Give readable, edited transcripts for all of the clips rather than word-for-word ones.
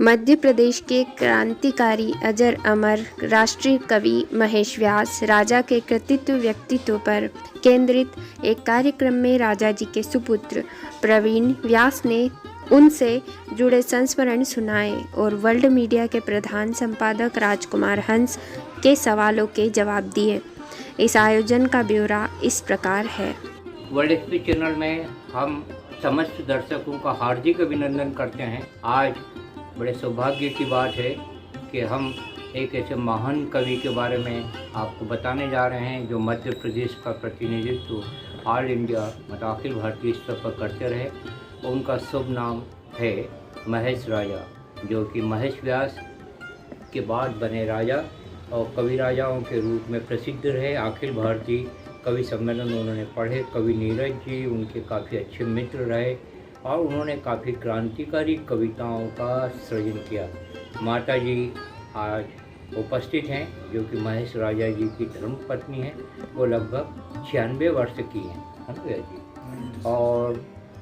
मध्य प्रदेश के क्रांतिकारी अजर अमर राष्ट्रीय कवि महेश व्यास राजा के कृतित्व व्यक्तित्व पर केंद्रित एक कार्यक्रम में राजा जी के सुपुत्र प्रवीण व्यास ने उनसे जुड़े संस्मरण सुनाए और वर्ल्ड मीडिया के प्रधान संपादक राजकुमार हंस के सवालों के जवाब दिए। इस आयोजन का ब्यौरा इस प्रकार है। वर्ल्ड एक्सप्रेस चैनल में हम समस्त दर्शकों का हार्दिक अभिनंदन करते हैं। आज बड़े सौभाग्य की बात है कि हम एक ऐसे महान कवि के बारे में आपको बताने जा रहे हैं जो मध्य प्रदेश का प्रतिनिधित्व ऑल इंडिया मतलब अखिल भारतीय स्तर पर करते रहे। उनका शुभ नाम है महेश राजा, जो कि महेश व्यास के बाद बने राजा और कवि राजाओं के रूप में प्रसिद्ध रहे। अखिल भारतीय कवि सम्मेलन उन्होंने पढ़े। कवि नीरज जी उनके काफ़ी अच्छे मित्र रहे और उन्होंने काफ़ी क्रांतिकारी कविताओं का सृजन किया। माता जी आज उपस्थित हैं, जो कि महेश राजा जी की धर्मपत्नी हैं। वो लगभग 96 वर्ष की हैं, है ना भैया जी? और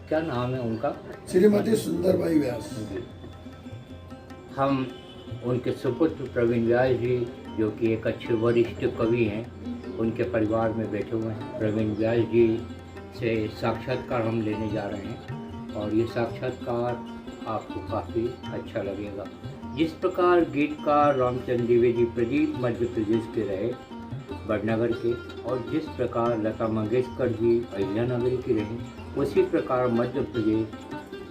क्या नाम है उनका? श्रीमती सुंदरबाई व्यास। हम उनके सुपुत्र प्रवीण व्यास जी, जो कि एक अच्छे वरिष्ठ कवि हैं, उनके परिवार में बैठे हुए हैं। प्रवीण व्यास जी से साक्षात्कार हम लेने जा रहे हैं और ये साक्षात्कार आपको काफ़ी अच्छा लगेगा। जिस प्रकार गीतकार रामचंद्र द्विवेदी प्रदीप मध्य प्रदेश के रहे, बड़नगर के, और जिस प्रकार लता मंगेशकर जी अहिल्यानगर की रहीं, उसी प्रकार मध्य प्रदेश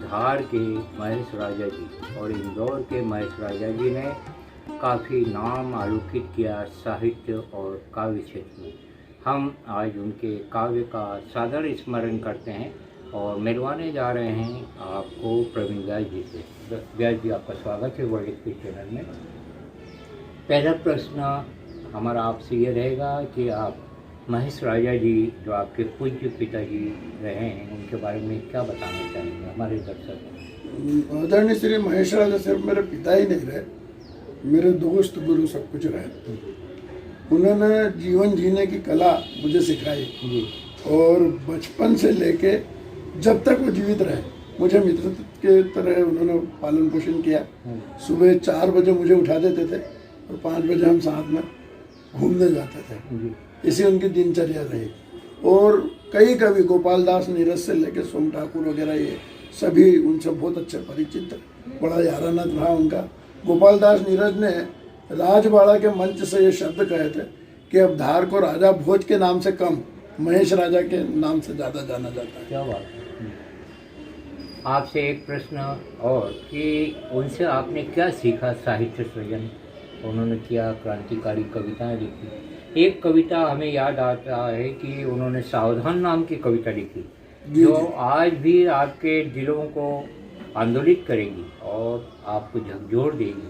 धार के महेश राजा जी और इंदौर के महेश राजा जी ने काफ़ी नाम आलोकित किया साहित्य और काव्य क्षेत्र में। हम आज उनके काव्य का सादर स्मरण करते हैं और मिलवाने जा रहे हैं आपको प्रवीण व्यास जी से। व्यास जी, आपका स्वागत है वर्ल्ड एक्सप्रेस चैनल में। पहला प्रश्न हमारा आपसे ये रहेगा कि आप महेश राजा जी, जो आपके पूज्य पिताजी रहे हैं, उनके बारे में क्या बताना चाहेंगे हमारे दर्शक? आदरणीय श्री महेश राजा सिर्फ मेरे पिता ही नहीं रहे, मेरे दोस्त गुरु सब कुछ रहे। उन्होंने जीवन जीने की कला मुझे सिखाई और बचपन से लेके जब तक वो जीवित रहे मुझे मित्र के तरह उन्होंने पालन पोषण किया। सुबह 4 बजे मुझे उठा देते थे और 5 बजे हम साथ में घूमने जाते थे। इसी उनकी दिनचर्या रही। और कई कवि गोपाल दास नीरज से लेकर सोम ठाकुर वगैरह, ये सभी उनसे बहुत अच्छे परिचित, बड़ा याराना रहा उनका। गोपाल दास नीरज ने राजबाड़ा के मंच से ये शब्द कहे थे कि अब धार को राजा भोज के नाम से कम महेश राजा के नाम से ज़्यादा जाना जाता है। क्या बात है। आपसे एक प्रश्न और कि उनसे आपने क्या सीखा? साहित्य सृजन उन्होंने किया, क्रांतिकारी कविताएं लिखी। एक कविता हमें याद आता है कि उन्होंने सावधान नाम की कविता लिखी, जो आज भी आपके दिलों को आंदोलित करेगी और आपको झकझोर देगी।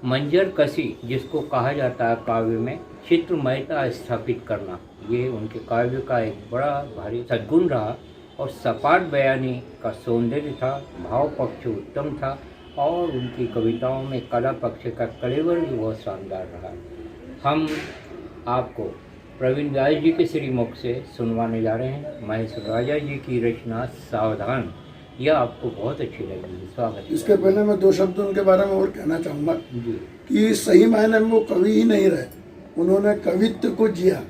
मंजर कसी, जिसको कहा जाता है काव्य में चित्रमयता स्थापित करना, ये उनके काव्य का एक बड़ा भारी सद्गुण रहा। और सपाट बयानी का सौंदर्य था, भाव पक्ष उत्तम था और उनकी कविताओं में कला पक्ष का कलेवर भी बहुत शानदार रहा। हम आपको प्रवीण व्यास जी के श्रीमुख से सुनवाने जा रहे हैं महेश राजा जी की रचना सावधान। यह आपको बहुत अच्छी लगेगी। स्वागत। इसके पहले मैं 2 शब्द उनके बारे में और कहना चाहूँगा कि सही मायने में वो कवि ही नहीं रहे, उन्होंने कवित्व को जिया।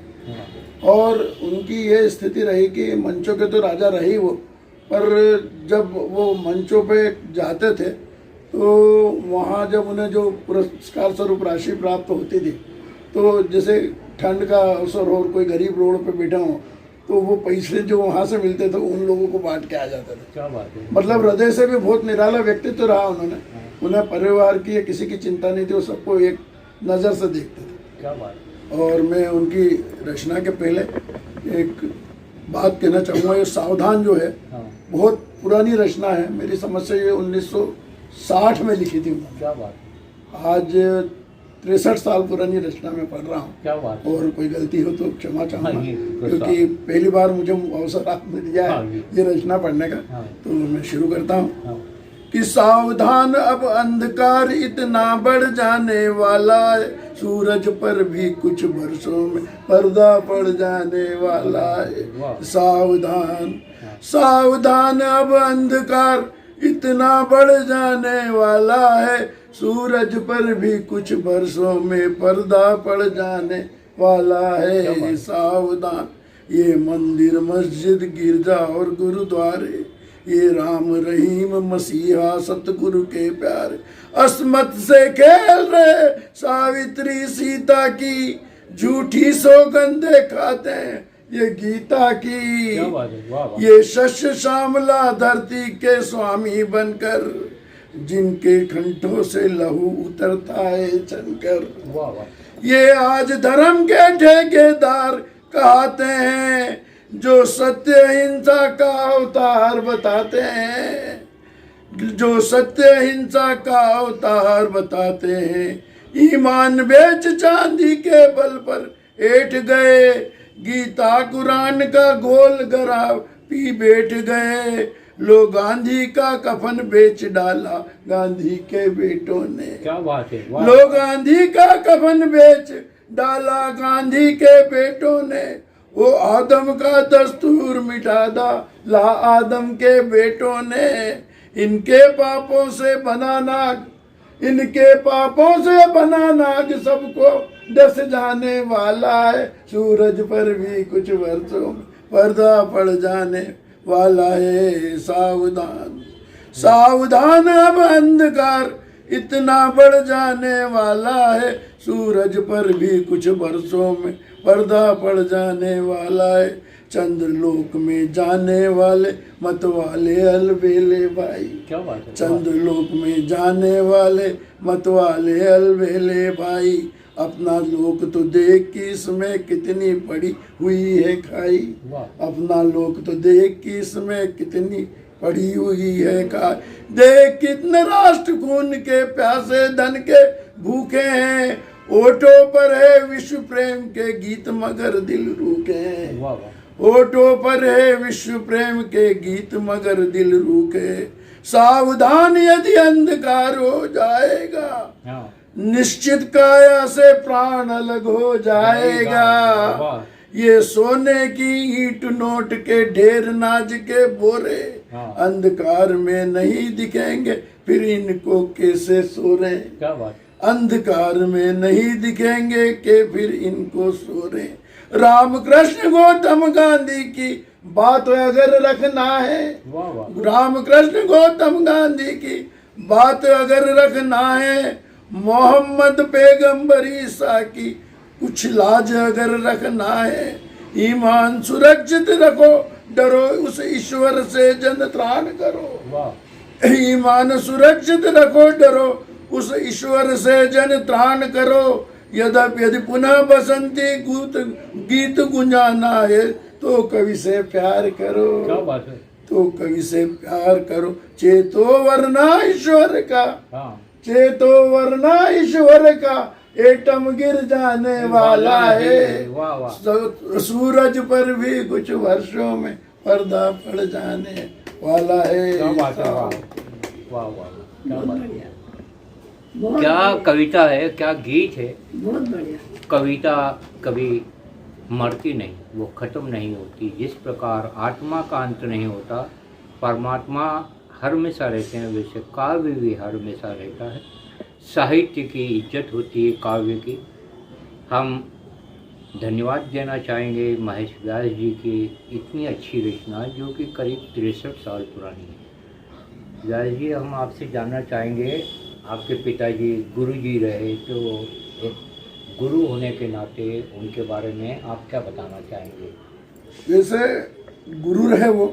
और उनकी ये स्थिति रही कि मंचों के तो राजा रहे वो, पर जब वो मंचों पे जाते थे तो वहाँ जब उन्हें जो पुरस्कार स्वरूप राशि प्राप्त होती थी, तो जैसे ठंड का अवसर हो और कोई गरीब रोड पे बैठा हो तो वो पैसे जो वहाँ से मिलते थे उन लोगों को बांट के आ जाते थे। क्या बात है। मतलब हृदय से भी बहुत निराला व्यक्तित्व रहा उन्होंने। उन्हें परिवार की या किसी की चिंता नहीं थी, वो सबको एक नज़र से देखते थे। क्या बात। और मैं उनकी रचना के पहले एक बात कहना चाहूँगा। ये सावधान जो है बहुत पुरानी रचना है, मेरी समझ से ये 1960 में लिखी थी उन्होंने। क्या बात। आज 63 साल पुरानी रचना में पढ़ रहा हूँ। क्या बात। और कोई गलती हो तो क्षमा चाहूँगा, क्योंकि पहली बार मुझे अवसर आपने दिया है ये रचना पढ़ने का। तो मैं शुरू करता हूँ कि सावधान अब अंधकार इतना बढ़ जाने वाला है, सूरज पर भी कुछ वर्षों में पर्दा पड़ जाने वाला है। सावधान सावधान अब अंधकार इतना बढ़ जाने वाला है, सूरज पर भी कुछ बरसों में पर्दा पड़ जाने वाला है। सावधान, ये मंदिर मस्जिद गिरजा और गुरुद्वारे, ये राम रहीम मसीहा सतगुरु के प्यारे, अस्मत से खेल रहे सावित्री सीता की, झूठी सौगंधे खाते हैं ये गीता की। क्या बात है, वाह वाह। ये शस्य श्यामला धरती के स्वामी बनकर, जिनके कंठों से लहू उतरता है छनकर, वाह वाह। ये आज धर्म के ठेकेदार कहते हैं, जो सत्य अहिंसा का अवतार बताते हैं, जो सत्य अहिंसा का अवतार बताते हैं। ईमान बेच चांदी के बल पर ऐठ गए, गीता कुरान का गोल गरा पी बैठ गए। लोग गांधी का कफन बेच डाला गांधी के बेटों ने। क्या बात है, वाह। लोग गांधी का कफन बेच डाला गांधी के बेटों ने, वो आदम का दस्तूर मिटा डाला आदम के बेटों ने। इनके पापों से बना नाग, इनके पापों से बना नाग सबको डस जाने वाला है, सूरज पर भी कुछ वर्षों में पर्दा पड़ जाने वाला है। सावधान सावधान, अब अंधकार इतना बढ़ जाने वाला है, सूरज पर भी कुछ वर्षों में पर्दा पड़ जाने वाला है। चंद्रलोक में जाने वाले मत वाले अलबेले भाई, क्या बात है, चंद्रलोक में जाने वाले मत वाले अलबेले भाई, अपना लोक तो देख कि इसमें कितनी पड़ी हुई है खाई, वाह। अपना लोक तो देख कि इसमें कितनी पड़ी हुई है खाई। देख कितने राष्ट्र खून के प्यासे धन के भूखे हैं, ओठों पर है विश्व प्रेम के गीत मगर दिल रूखे हैं। वाह वाह। ओठों पर है विश्व प्रेम के गीत मगर दिल रूखे। सावधान, यदि अंधकार हो जाएगा, हाँ। निश्चित काया से प्राण अलग हो जाएगा। वाह। ये सोने की ईंट नोट के ढेर नाज के बोरे, हाँ। अंधकार में नहीं दिखेंगे फिर इनको कैसे सोरे। क्या बात। अंधकार में नहीं दिखेंगे के फिर इनको सोरे। रामकृष्ण गौतम गांधी की बात अगर रखना है, वाह वाह। रामकृष्ण गौतम गांधी की बात अगर रखना है, मोहम्मद पैगंबर ईसा की कुछ लाज अगर रखना है, ईमान सुरक्षित रखो, डरो उस ईश्वर से जन त्राण करो। वाह। ईमान सुरक्षित रखो, डरो उस ईश्वर से जन त्राण करो। यदि पुनः बसंती गीत गुंजाना है, तो कवि से प्यार करो। क्या बात है। तो कवि से प्यार करो, चेतो वरना ईश्वर का, हाँ। चेतो वरना ईश्वर का, एटम गिर जाने वाला है। वाह वाह। सूरज पर भी कुछ वर्षों में पर्दा पड़ जाने वाला है। क्या बात है, वाह वाह वाह। क्या बात है, क्या कविता है, क्या गीत है। बहुत बढ़िया। कविता कभी मरती नहीं, वो खत्म नहीं होती। जिस प्रकार आत्मा का अंत नहीं होता, परमात्मा हर हमेशा रहते हैं, वैसे काव्य भी हर हमेशा रहता है। साहित्य की इज्जत होती है काव्य की। हम धन्यवाद देना चाहेंगे महेश व्यास जी की इतनी अच्छी रचना, जो कि करीब 63 साल पुरानी है। व्यास जी, हम आपसे जानना चाहेंगे, आपके पिताजी गुरु जी रहे, तो एक गुरु होने के नाते उनके बारे में आप क्या बताना चाहेंगे। जैसे गुरु रहे वो,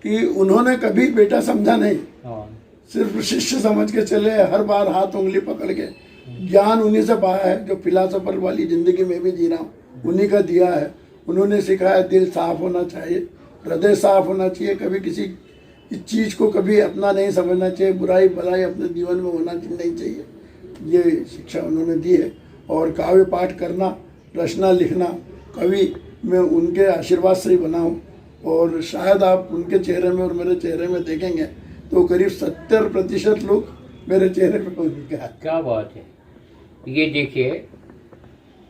कि उन्होंने कभी बेटा समझा नहीं, हाँ। सिर्फ शिष्य समझ के चले, हर बार हाथ उंगली पकड़ के। ज्ञान उन्हीं से पाया है, जो फिलासफर वाली जिंदगी में भी जी रहा हूँ, उन्हीं का दिया है। उन्होंने सिखाया दिल साफ होना चाहिए, हृदय साफ होना चाहिए, कभी किसी इस चीज़ को कभी अपना नहीं समझना चाहिए, बुराई भलाई अपने जीवन में होना नहीं चाहिए। ये शिक्षा उन्होंने दी है। और काव्य पाठ करना, रचना लिखना, कवि मैं उनके आशीर्वाद से ही बना हूँ। और शायद आप उनके चेहरे में और मेरे चेहरे में देखेंगे तो करीब 70% लोग मेरे चेहरे पे होंगे। क्या बात है। ये देखिए,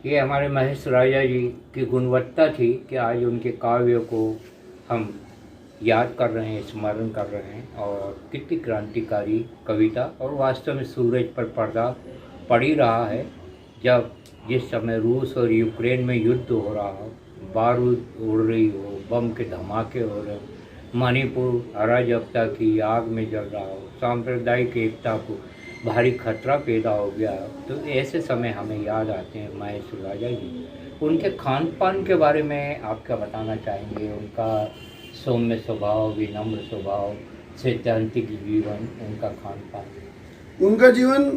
ये हमारे महेश राजा जी की गुणवत्ता थी कि आज उनके काव्य को हम याद कर रहे हैं, स्मरण कर रहे हैं। और कितनी क्रांतिकारी कविता, और वास्तव में सूरज पर पर्दा पड़ ही रहा है जब जिस समय रूस और यूक्रेन में युद्ध हो रहा हो, बारूद उड़ रही हो, बम के धमाके हो रहे हो, मणिपुर अराजकता की आग में जल रहा हो, सांप्रदायिक एकता को भारी खतरा पैदा हो गया, तो ऐसे समय हमें याद आते हैं महेश राजा जी। उनके खान पान के बारे में आप क्या बताना चाहेंगे? उनका सौम्य स्वभाव, विनम्र स्वभाव, सैद्धांतिक जीवन, उनका खान पान। उनका जीवन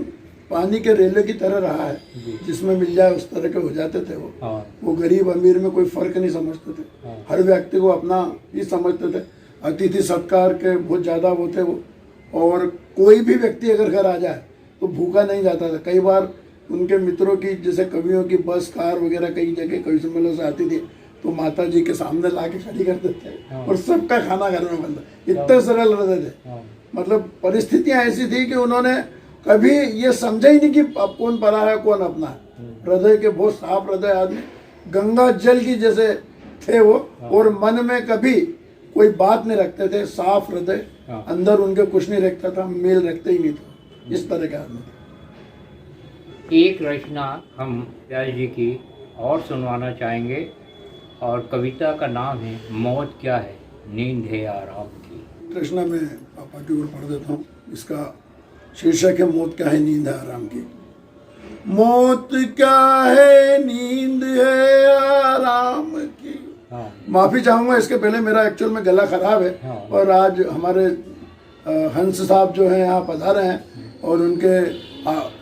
पानी के रेले की तरह रहा है, जिसमें मिल जाए उस तरह के हो जाते थे वो। हाँ। वो गरीब अमीर में कोई फर्क नहीं समझते थे। हाँ। हर व्यक्ति को अपना ही समझते थे। अतिथि सत्कार के बहुत ज़्यादा वो थे वो। और कोई भी व्यक्ति अगर घर आ जाए तो भूखा नहीं जाता था। कई बार उनके मित्रों की, जैसे कवियों की बस, कार वगैरह कई जगह कवि सम्मेलन से आती थी, तो माता जी के सामने ला के खड़ी करते थे। हाँ। और सबका खाना घर में बनता, इतने सरल रहते थे। हाँ। मतलब परिस्थितियां ऐसी थी कि उन्होंने कभी ये समझा ही नहीं कि अब कौन परा है कौन अपना है। हृदय के बहुत साफ हृदय आदमी, गंगा जल की जैसे थे वो। और मन में कभी कोई बात नहीं रखते थे, साफ हृदय। अंदर उनके कुछ नहीं रखता था, मेल रखते ही नहीं था, इस तरह के आदमी थे। एक रचना हम व्यास जी की और सुनवाना चाहेंगे, और कविता का नाम है मौत क्या है, नींद है आराम की। रचना में पापा की ओर पढ़ देता हूँ। इसका शीर्षक है मौत क्या है, नींद है आराम की। मौत क्या है, नींद है आराम की। हाँ। माफी चाहूंगा इसके पहले, मेरा एक्चुअल में गला खराब है। हाँ। और आज हमारे हंस साहब जो हैं यहाँ पधारे हैं, और उनके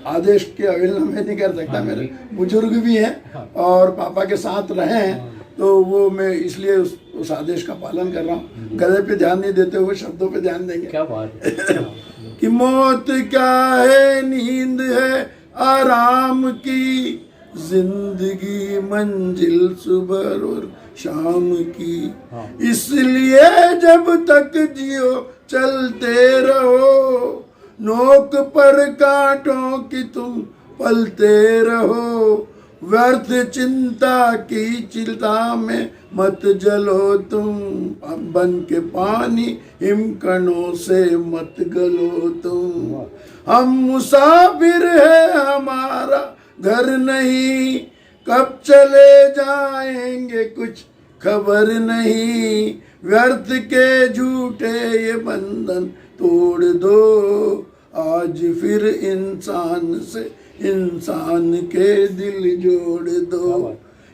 आदेश की अवहेलना मैं नहीं कर सकता। मेरे बुजुर्ग भी हैं और पापा के साथ रहे हैं, तो वो मैं इसलिए उस आदेश का पालन कर रहा हूँ। गले पे ध्यान नहीं देते हुए शब्दों पे ध्यान देंगे। क्या बात है। कि मौत क्या है, नींद है आराम की, जिंदगी मंजिल सुबह और शाम की। इसलिए जब तक जियो चलते रहो, नोक पर कांटों की तुम पलते रहो, व्यर्थ चिंता की चिंता में मत जलो तुम, बन के पानी हिमकणों से मत गलो तुम। हम मुसाफिर है, हमारा घर नहीं, कब चले जाएंगे कुछ खबर नहीं, व्यर्थ के झूठे ये बंधन तोड़ दो, आज फिर इंसान से इंसान के दिल जोड़ दो।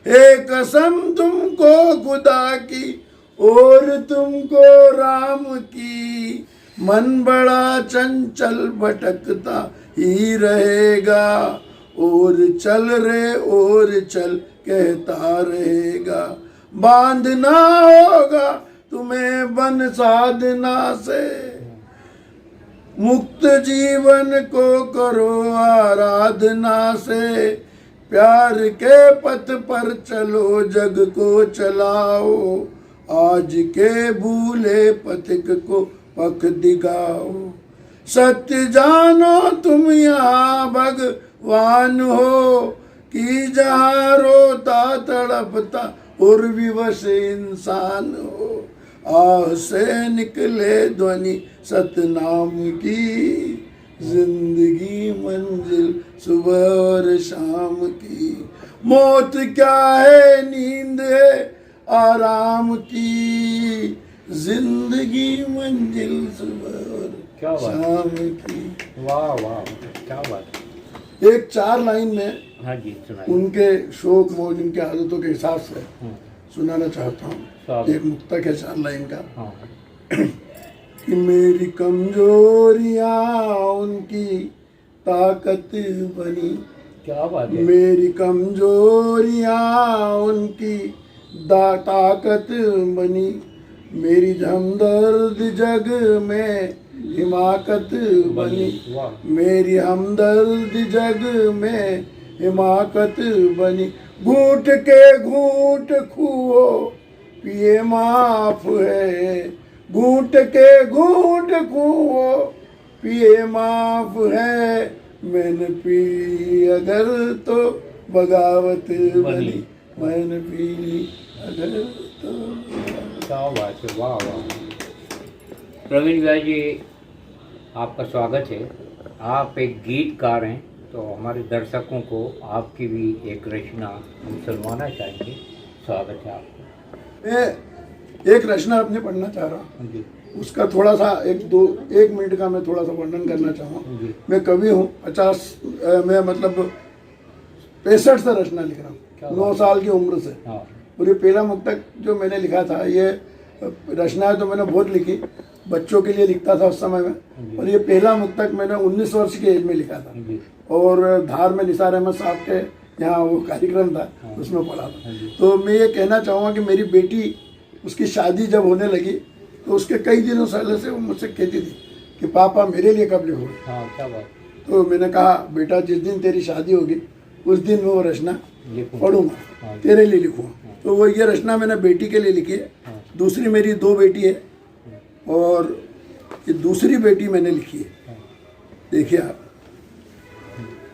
हे कसम तुमको खुदा की और तुमको राम की, मन बड़ा चंचल भटकता ही रहेगा, और चल रे और चल कहता रहेगा। बांधना होगा तुम्हें बन साधना से, मुक्त जीवन को करो आराधना से, प्यार के पथ पर चलो जग को चलाओ, आज के भूले पथिक को पथ दिखाओ। सत्य जानो तुम यहाँ भगवान हो, कि जहाँ रोता तड़पता और विवश इंसान हो, आह से निकले ध्वनि सतनाम की, जिंदगी मंजिल सुबह और शाम की। मौत क्या है, नींद है आराम की, जिंदगी मंजिल सुबह और शाम की। वाह वाह, क्या बात। एक 4 लाइन में हाँ जी, सुनाइए। उनके शौक मौज, उनके आदतों के हिसाब से सुनाना चाहता हूँ। एक मुक्तक है 4 लाइन का। हाँ। कि मेरी कमजोरियाँ उनकी ताकत बनी। क्या बात है। मेरी कमजोरियाँ उनकी ताकत बनी, मेरी हमदर्द जग में हिमाकत बनी, मेरी हमदर्द जग में हिमाकत बनी। घूट के घूट खूओ पिए माफ है, घूट के घूट खूओ पिए माफ है, मैंने पी अगर तो बगावत बनी, मैंने पी अगर तो। क्या बात है, वाह वाह। प्रवीण व्यास जी, आपका स्वागत है। आप एक गीतकार हैं, तो हमारे दर्शकों को आपकी भी एक रचना हम सुनवाना चाहेंगे। स्वागत है आपका। मैं एक रचना अपने पढ़ना चाह रहा हूँ जी उसका थोड़ा सा एक मिनट का मैं थोड़ा सा वर्णन करना चाहूँ। जी। मैं कवि हूँ। 50 मैं मतलब 65 से रचना लिख रहा क्या हूँ, 9 साल की उम्र से। हाँ और ये पहला मुक्तक जो मैंने लिखा था, ये रचनाएं तो मैंने बहुत लिखी, बच्चों के लिए लिखता था उस समय में। और ये पहला मुक्तक मैंने 19 वर्ष की एज में लिखा था। जी और धार में निसार अहमद साहब के यहाँ वो कार्यक्रम था, उसमें पढ़ा था। तो मैं ये कहना चाहूँगा कि मेरी बेटी, उसकी शादी जब होने लगी तो उसके कई दिनों पहले से वो मुझसे कहती थी कि पापा मेरे लिए कब लिखोगे। हाँ, क्या बात। तो मैंने कहा बेटा जिस दिन तेरी शादी होगी उस दिन मैं वो रचना पढ़ूंगा, तेरे लिए लिखूंगा। तो वो ये रचना मैंने बेटी के लिए लिखी है। दूसरी मेरी 2 बेटी है और ये दूसरी बेटी मैंने लिखी है। देखिए आप,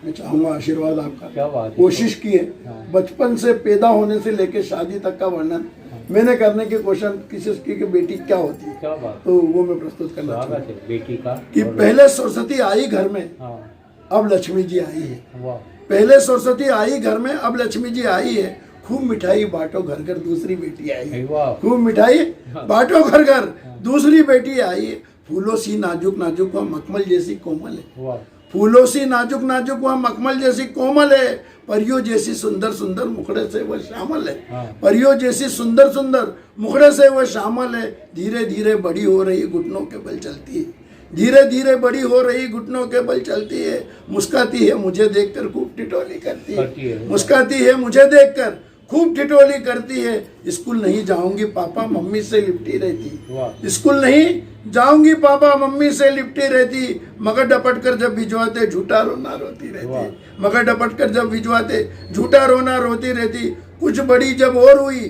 मैं चाहूँगा आशीर्वाद आपका। क्या बात है। कोशिश की है, बचपन से पैदा होने से लेकर शादी तक का वर्णन मैंने करने की कोशिश की कि बेटी क्या होती है। क्या बात। तो वो मैं प्रस्तुत करना चाहूँगा स्वागत है बेटी का। कि पहले सरस्वती आई घर में, हाँ अब लक्ष्मी जी आई है। वाह। पहले सरस्वती आई घर में, अब लक्ष्मी जी आई है। खूब मिठाई बांटो घर घर, दूसरी बेटी आई है। वाह। खूब मिठाई बांटो घर घर, दूसरी बेटी आई है। फूलों सी नाजुक नाजुक वह मखमल जैसी कोमल है। वाह। फूलों सी नाजुक नाजुक वह मखमल जैसी कोमल है। परियों जैसी सुंदर सुंदर मुखड़े से वह श्यामल है। हाँ। परियों जैसी सुंदर सुंदर मुखड़े से वह श्यामल है। धीरे धीरे बड़ी हो रही घुटनों के बल चलती है। धीरे धीरे बड़ी हो रही घुटनों के बल चलती है। मुस्काती है मुझे देखकर खूब ठिठोली करती है। मुस्काती है मुझे देखकर खूब ठिठोली करती है। स्कूल नहीं जाऊंगी पापा मम्मी से लिपटी रहती। स्कूल नहीं जाऊंगी पापा मम्मी से लिपटी रहती। मगर डपट कर जब भिजवाते झूठा रोना रोती रहती। मगर डपट कर जब भिजवाते झूठा रोना रोती रहती। कुछ बड़ी जब और हुई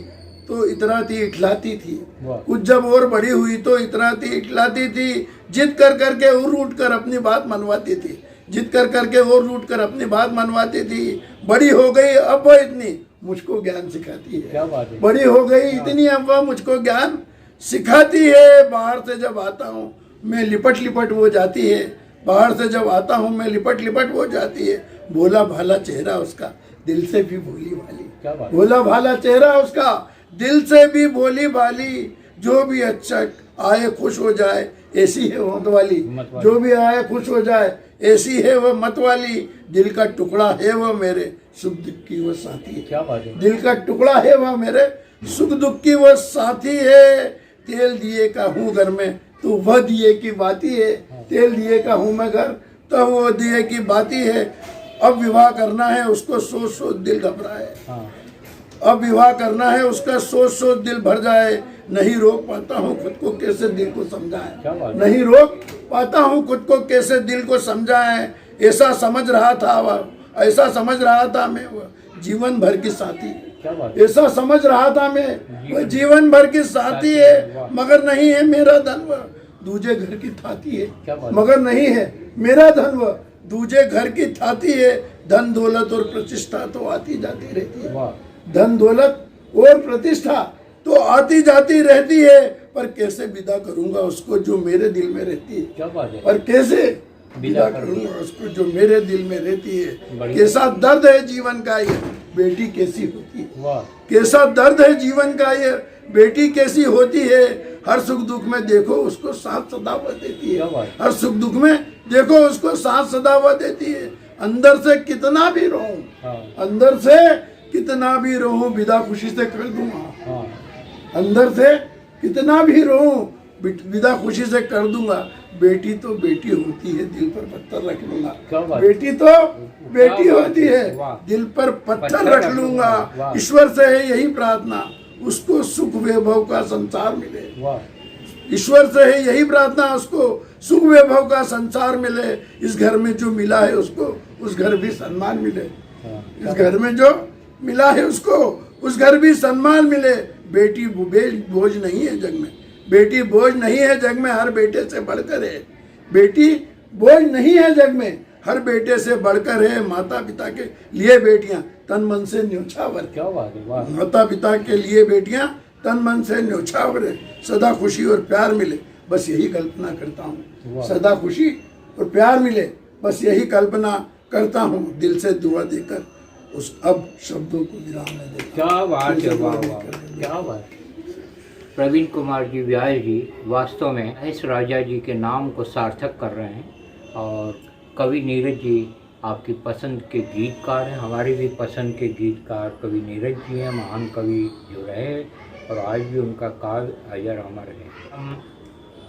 तो इतराती इठलाती थी। कुछ जब और बड़ी हुई तो इतराती इठलाती थी। जिद कर करके और उठ कर अपनी बात मनवाती थी। जिद कर करके और उठ कर अपनी बात मनवाती थी। बड़ी हो गई अब वह इतनी मुझको ज्ञान सिखाती है। क्या बात है। बड़ी हो गई इतनी अब वह मुझको ज्ञान सिखाती है। बाहर से जब आता हूँ मैं लिपट लिपट वो जाती है। बाहर से जब आता हूँ मैं लिपट लिपट वो जाती है। भोला भाला चेहरा उसका दिल से भी भोली भाली। क्या बात। भोला भाला चेहरा उसका दिल से भी भोली भाली। जो भी अच्छा आए खुश हो जाए ऐसी है वो मतवाली। जो भी आए खुश हो जाए ऐसी है वो मतवाली। दिल का टुकड़ा है वो मेरे सुख दुख की वो साथी है। क्या बात है। दिल का टुकड़ा है वह मेरे सुख दुख की वो साथी है। तेल दिए का हूँ घर में तो वह दिए की बाती है। तेल दिए का हूँ मैं घर तो वो दिए की बाती है। अब विवाह करना है उसको सोच सोच दिल घबराए। अब विवाह करना है उसका सोच सोच दिल भर जाए। नहीं रोक पाता हूँ खुद को कैसे दिल को समझाए। नहीं रोक पाता हूँ खुद को कैसे दिल को समझाए। ऐसा समझ रहा था वह, ऐसा समझ रहा था मैं वह जीवन भर की साथी। ऐसा समझ रहा था मैं वह जीवन भर की साथी है। मगर नहीं है मेरा धन वह दूजे घर की थाती है। मगर नहीं है मेरा धन वह दूजे घर की थाती है। धन दौलत और प्रतिष्ठा तो आती जाती रहती है। धन दौलत और प्रतिष्ठा तो आती जाती रहती है। पर कैसे विदा करूंगा उसको जो मेरे दिल में रहती है। क्या बात है। पर कैसे विदा करूंगा उसको जो मेरे दिल में रहती है। कैसा दर्द है जीवन का ये बेटी कैसी होती है। कैसा दर्द है जीवन का ये बेटी कैसी होती है। हर सुख दुख में देखो उसको साथ सदावत देती है। हर सुख दुख में देखो उसको साथ सदावत देती है। अंदर से कितना भी रहूं, अंदर से कितना भी रहूं विदा खुशी से कर दूंगा। अंदर से कितना भी रहूं विदा खुशी से कर दूंगा। बेटी तो बेटी होती है दिल पर पत्थर रख लूंगा। बेटी तो बेटी होती है दिल पर पत्थर रख लूंगा। ईश्वर से है यही प्रार्थना उसको सुख वैभव का संसार मिले। ईश्वर से है यही प्रार्थना उसको सुख वैभव का संसार मिले। इस घर में जो मिला है उसको उस घर भी सम्मान मिले। इस घर में जो मिला है उसको उस घर भी सम्मान मिले। बेटी बोझ नहीं है जग में। बेटी बोझ नहीं है जग में हर बेटे से बढ़कर है। बेटी बोझ नहीं है जग में हर बेटे से बढ़कर है। माता पिता के लिए बेटियां तन मन से न्योछावर। क्या बात है। माता पिता के लिए बेटियां तन मन से न्योछावर है। सदा खुशी और प्यार मिले बस यही कल्पना करता हूँ। वाह। सदा खुशी और प्यार मिले, बस यही कल्पना करता हूँ। दिल से दुआ देकर उस अब शब्दों को विराम में देता हूँ। क्या बात दिल है, से वाह दुआ वाह, देकर क्या बात। प्रवीण कुमार जी व्यास जी वास्तव में इस राजा जी के नाम को सार्थक कर रहे हैं। और कवि नीरज जी आपकी पसंद के गीतकार हैं, हमारे भी पसंद के गीतकार कवि नीरज जी हैं, महान कवि जो रहे और आज भी उनका काव्य अजर अमर है। हम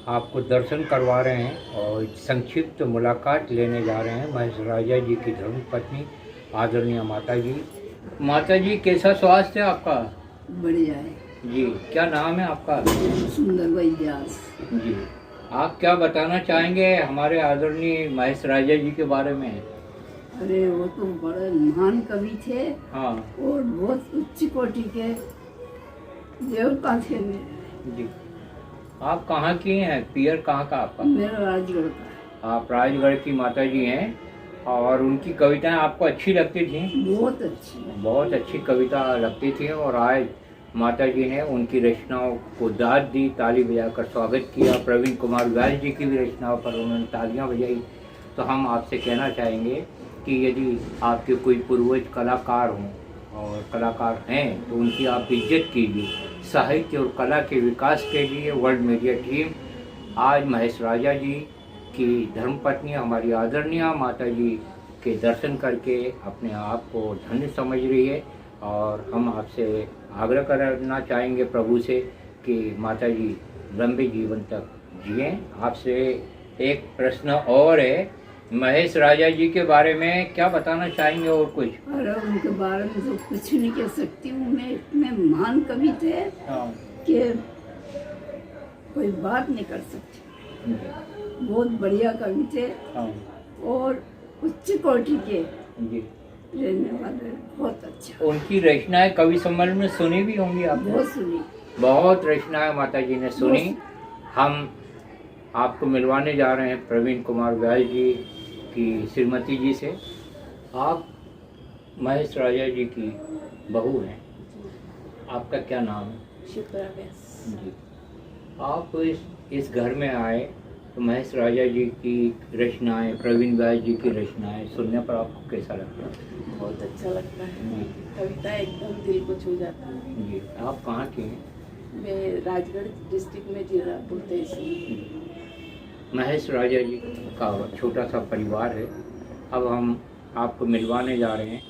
आपको दर्शन करवा रहे हैं और संक्षिप्त मुलाकात लेने जा रहे हैं महेश राजा जी की धर्मपत्नी आदरणीय माता जी। माता जी, कैसा स्वास्थ्य है आपका? बढ़िया है जी, क्या नाम है आपका? सुंदर व्यास। जी, आप क्या बताना चाहेंगे हमारे आदरणीय महेश राजा जी के बारे में? अरे वो तो बड़े महान कवि थे हाँ और बहुत उच्च कोटि के देवता थे मेरे। जी, आप कहाँ की हैं? पियर कहाँ का आपका? मेरा राजगढ़ का है। आप राजगढ़ की माता जी हैं और उनकी कविताएं आपको अच्छी लगती थी? बहुत अच्छी है। बहुत अच्छी कविता लगती थी और आज माता जी ने उनकी रचनाओं को दाद दी, ताली बजाकर स्वागत किया। प्रवीण कुमार व्यास जी की भी रचनाओं पर उन्होंने तालियां बजाई। तो हम आपसे कहना चाहेंगे कि यदि आपके कोई पूर्वज कलाकार हों और कलाकार हैं तो उनकी आप इज्जत कीजिए। साहित्य और कला के विकास के लिए वर्ल्ड मीडिया टीम आज महेश राजा जी की धर्मपत्नी हमारी आदरणीय माता जी के दर्शन करके अपने आप को धन्य समझ रही है। और हम आपसे आग्रह करना चाहेंगे प्रभु से कि माता जी लंबे जीवन तक जिएं। आपसे एक प्रश्न और है, महेश राजा जी के बारे में क्या बताना चाहेंगे और कुछ? अरे उनके बारे में तो कुछ नहीं कह सकती हूँ मैं। इतने महान कवि थे हाँ कि कोई बात नहीं कर सकती। बहुत बढ़िया कवि थे हाँ और उच्च कोटि के जी। रहने वाले। बहुत अच्छा। उनकी रचनाएं कवि सम्मेलन में सुनी भी होंगी आपने? बहुत सुनी। बहुत रचनाएं माता जी ने सुनी। हम आपको मिलवाने जा रहे हैं प्रवीण कुमार व्यास जी की श्रीमती जी से। आप महेश राजा जी की बहू हैं, आपका क्या नाम है? शिप्रा व्यास। जी, आप इस घर में आए तो महेश राजा जी की रचनाएं, प्रवीण व्यास जी की रचनाएं सुनने पर आपको कैसा लगता है? बहुत अच्छा लगता है, कविता एकदम दिल को छू जाता है। जी, आप कहाँ के हैं? मैं राजगढ़ डिस्ट्रिक्ट में जीरापुर तहसील। महेश राजा जी का छोटा सा परिवार है। अब हम आपको मिलवाने जा रहे हैं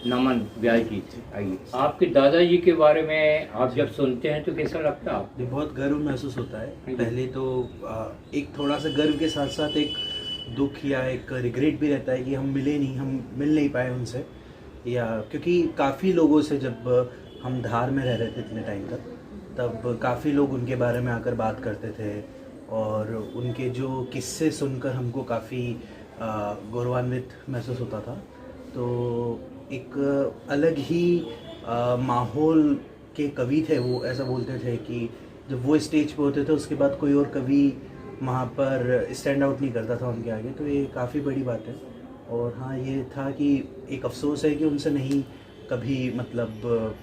नमन व्यास जी से। आइए, आपके दादाजी के बारे में आप जब सुनते हैं तो कैसा लगता है आपको? बहुत गर्व महसूस होता है। पहले तो एक थोड़ा सा गर्व के साथ साथ एक दुख या एक रिग्रेट भी रहता है कि हम मिल नहीं पाए उनसे, या क्योंकि काफ़ी लोगों से जब हम धार में रह रहे थे इतने टाइम तक, तब काफ़ी लोग उनके बारे में आकर बात करते थे और उनके जो किस्से सुनकर हमको काफ़ी गौरवान्वित महसूस होता था। तो एक अलग ही माहौल के कवि थे वो। ऐसा बोलते थे कि जब वो स्टेज पे होते थे उसके बाद कोई और कवि वहाँ पर स्टैंड आउट नहीं करता था उनके आगे। तो ये काफ़ी बड़ी बात है। और हाँ, ये था कि एक अफसोस है कि उनसे नहीं कभी मतलब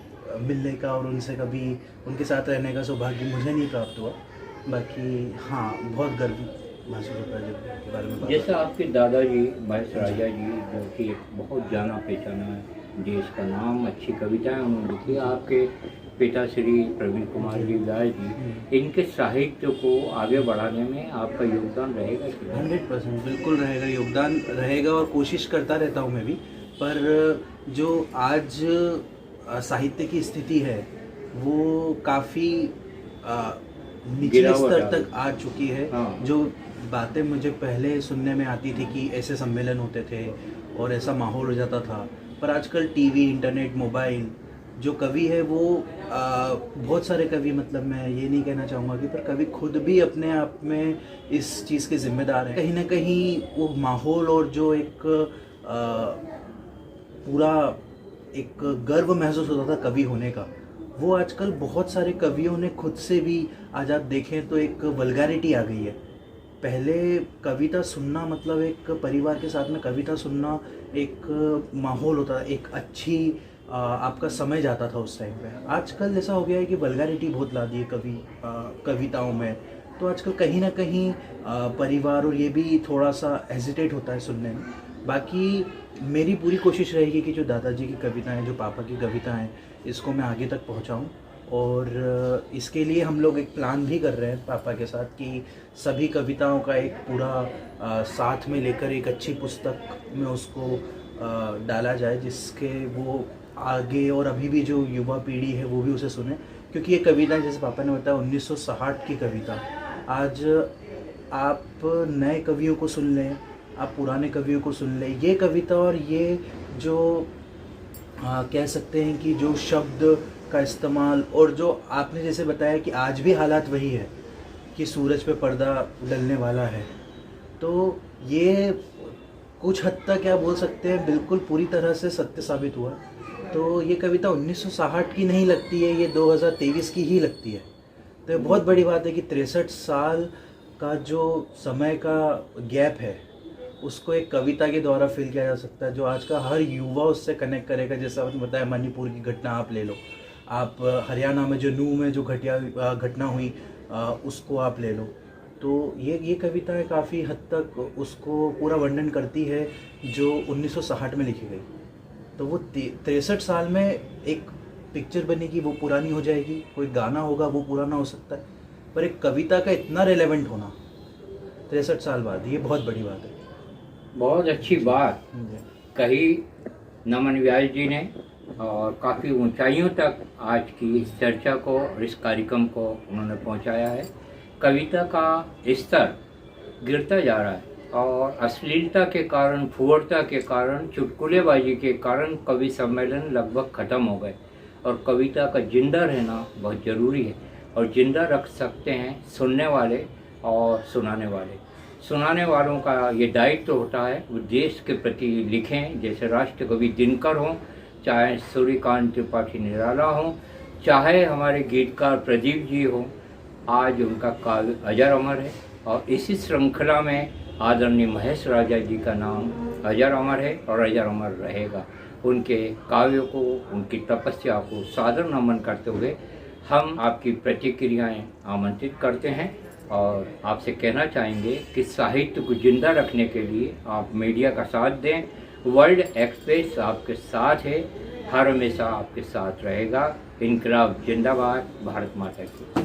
मिलने का और उनसे कभी उनके साथ रहने का सौभाग्य मुझे नहीं प्राप्त हुआ। बाकी हाँ, बहुत गर्व महसूस होता है जब उनके बारे में बात। जैसा आपके दादाजी महेश राजा जी जो कि एक बहुत जाना पहचाना है देश का नाम, अच्छी कविताएं उन्होंने लिखी। आपके पिता श्री प्रवीण कुमार जी व्यास जी, इनके साहित्य को आगे बढ़ाने में आपका योगदान रहेगा? 100% बिल्कुल रहेगा, योगदान रहेगा और कोशिश करता रहता हूँ मैं भी। पर जो आज साहित्य की स्थिति है वो काफ़ी निचले स्तर तक आ चुकी है। हाँ। जो बातें मुझे पहले सुनने में आती थी कि ऐसे सम्मेलन होते थे और ऐसा माहौल हो जाता था, पर आजकल टीवी, इंटरनेट, मोबाइल, जो कवि है वो बहुत सारे कवि, मतलब मैं ये नहीं कहना चाहूँगा कि, पर कवि खुद भी अपने आप में इस चीज़ के जिम्मेदार हैं। कहीं ना कहीं वो माहौल और जो एक पूरा एक गर्व महसूस होता था कवि होने का, वो आजकल बहुत सारे कवियों ने खुद से भी, आज आप देखें तो एक वल्गैरिटी आ गई है। पहले कविता सुनना मतलब एक परिवार के साथ में कविता सुनना एक माहौल होता था, एक अच्छी आपका समय जाता था उस टाइम पे। आजकल ऐसा हो गया है कि वल्गैरिटी बहुत ला दी है कविताओं में, तो आजकल कहीं ना कहीं परिवार और ये भी थोड़ा सा हेजिटेट होता है सुनने में। बाकी मेरी पूरी कोशिश रहेगी कि जो दादाजी की कविताएं, जो पापा की कविताएं हैं, इसको मैं आगे तक पहुंचाऊं। और इसके लिए हम लोग एक प्लान भी कर रहे हैं पापा के साथ कि सभी कविताओं का एक पूरा साथ में लेकर एक अच्छी पुस्तक में उसको डाला जाए, जिसके वो आगे और अभी भी जो युवा पीढ़ी है वो भी उसे सुने। क्योंकि ये कविता, जैसे पापा ने बताया, 1960 की कविता, आज आप नए कवियों को सुन लें, आप पुराने कवियों को सुन लें, ये कविता और ये जो कह सकते हैं कि जो शब्द का इस्तेमाल, और जो आपने जैसे बताया कि आज भी हालात वही है कि सूरज पे पर्दा डलने वाला है, तो ये कुछ हद तक क्या बोल सकते हैं, बिल्कुल पूरी तरह से सत्य साबित हुआ। तो ये कविता 1960 की नहीं लगती है, ये 2023 की ही लगती है। तो ये बहुत बड़ी बात है कि 63 साल का जो समय का गैप है उसको एक कविता के द्वारा फिल किया जा सकता है, जो आज का हर युवा उससे कनेक्ट करेगा। जैसा आपने बताया, मणिपुर की घटना आप ले लो, आप हरियाणा में जो नूह में जो घटना हुई उसको आप ले लो, तो ये कविताएं काफ़ी हद तक उसको पूरा वर्णन करती है जो 1960 में लिखी गई। तो वो 63 साल में एक पिक्चर बनेगी, वो पुरानी हो जाएगी, कोई गाना होगा वो पुराना हो सकता है, पर एक कविता का इतना रेलेवेंट होना 63 साल बाद, ये बहुत बड़ी बात है। बहुत अच्छी बात कही नमन व्यास जी ने, और काफ़ी ऊंचाइयों तक आज की इस चर्चा को और इस कार्यक्रम को उन्होंने पहुंचाया है। कविता का स्तर गिरता जा रहा है और अश्लीलता के कारण, फुहरता के कारण, चुटकुलेबाजी के कारण कवि सम्मेलन लगभग ख़त्म हो गए। और कविता का जिंदा रहना बहुत ज़रूरी है, और जिंदा रख सकते हैं सुनने वाले और सुनाने वाले। सुनाने वालों का ये दायित्व होता है वो देश के प्रति लिखें, जैसे राष्ट्र कवि दिनकर हों, चाहे सूर्यकांत त्रिपाठी निराला हों, चाहे हमारे गीतकार प्रदीप जी हों। आज उनका काव्य अजर अमर है, और इसी श्रृंखला में आदरणीय महेश राजा जी का नाम अजर अमर है और अजर अमर रहेगा। उनके काव्यों को, उनकी तपस्या को सादर नमन करते हुए हम आपकी प्रतिक्रियाएं आमंत्रित करते हैं, और आपसे कहना चाहेंगे कि साहित्य को जिंदा रखने के लिए आप मीडिया का साथ दें। वर्ल्ड एक्सप्रेस आपके साथ है, हर हमेशा आपके साथ रहेगा। इनकलाब जिंदाबाद, भारत माता की।